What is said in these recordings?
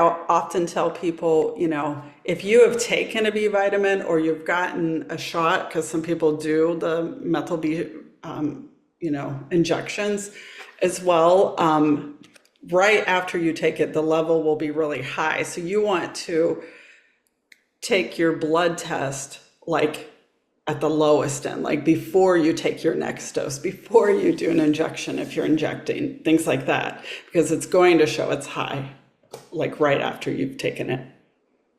often tell people, if you have taken a B vitamin or you've gotten a shot, because some people do the methyl B, injections as well, right after you take it, the level will be really high. So you want to take your blood test like at the lowest end, like before you take your next dose, before you do an injection, if you're injecting, things like that, because it's going to show it's high, like right after you've taken it.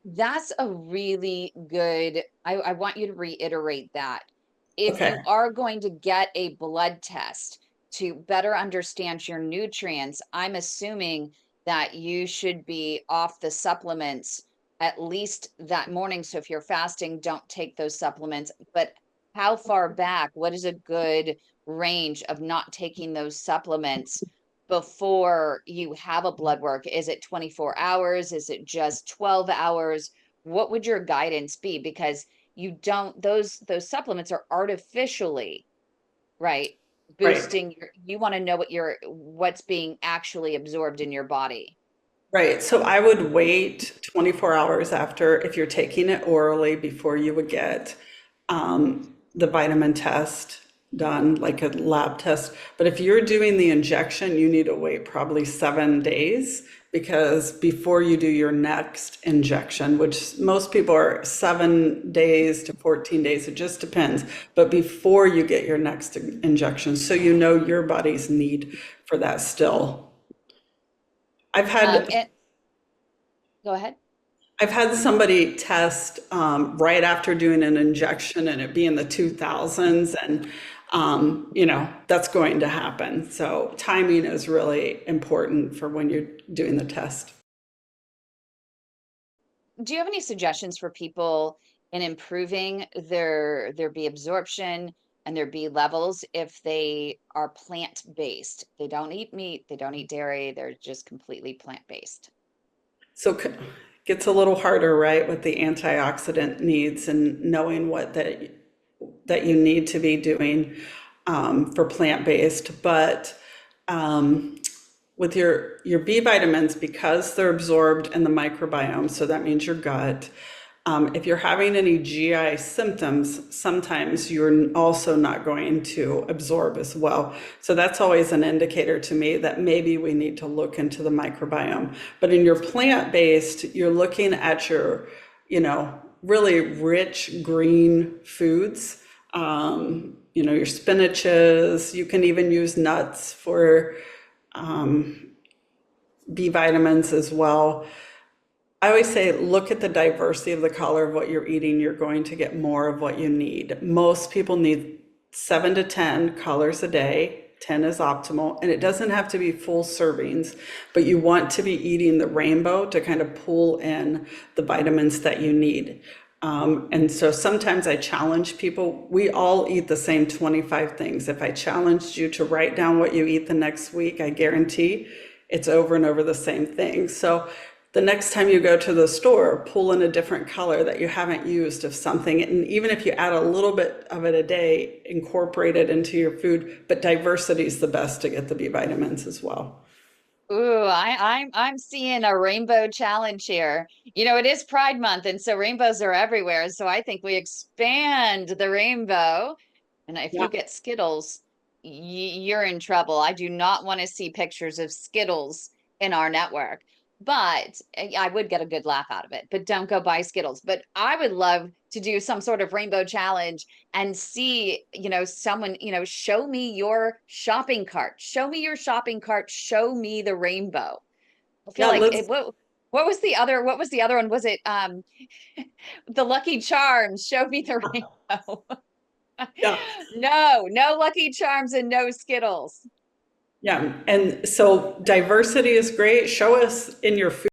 That's a really good, I want you to reiterate that. If you Okay. are going to get a blood test to better understand your nutrients, I'm assuming that you should be off the supplements at least that morning. So if you're fasting, don't take those supplements. But how far back? What is a good range of not taking those supplements before you have a blood work? Is it 24 hours? Is it just 12 hours? What would your guidance be? Because you don't, those supplements are artificially, right, Right. boosting your, you want to know what's being actually absorbed in your body. Right. So I would wait 24 hours after, if you're taking it orally, before you would get the vitamin test done, like a lab test. But if you're doing the injection, you need to wait probably 7 days, because before you do your next injection, which most people are 7 days to 14 days, it just depends. But before you get your next injection, so you know your body's need for that still. I've had And go ahead. I've had somebody test right after doing an injection and it be in the 2000s, and that's going to happen. So timing is really important for when you're doing the test. Do you have any suggestions for people in improving their B absorption and their B levels if they are plant-based? They don't eat meat, they don't eat dairy, they're just completely plant-based. So gets a little harder, right, with the antioxidant needs and knowing what that you need to be doing for plant-based, but with your B vitamins, because they're absorbed in the microbiome, so that means your gut. If you're having any GI symptoms, sometimes you're also not going to absorb as well. So that's always an indicator to me that maybe we need to look into the microbiome. But in your plant-based, you're looking at your, really rich green foods. Your spinaches. You can even use nuts for B vitamins as well. I always say, look at the diversity of the color of what you're eating. You're going to get more of what you need. Most people need 7 to 10 colors a day. 10 is optimal, and it doesn't have to be full servings, but you want to be eating the rainbow to kind of pull in the vitamins that you need. And so sometimes I challenge people. We all eat the same 25 things. If I challenged you to write down what you eat the next week, I guarantee it's over and over the same thing. So the next time you go to the store, pull in a different color that you haven't used of something. And even if you add a little bit of it a day, incorporate it into your food. But diversity is the best to get the B vitamins as well. Ooh, I'm seeing a rainbow challenge here. It is Pride Month, and so rainbows are everywhere. So I think we expand the rainbow. And if you Yeah. get Skittles, you're in trouble. I do not want to see pictures of Skittles in our network. But I would get a good laugh out of it. But don't go buy Skittles. But I would love to do some sort of rainbow challenge and see, someone, show me your shopping cart. Show me your shopping cart. Show me the rainbow. I feel Yeah, like let's what was the other one? Was it the Lucky Charms? Show me the rainbow. yeah. No, no Lucky Charms and no Skittles. Yeah. And so diversity is great. Show us in your food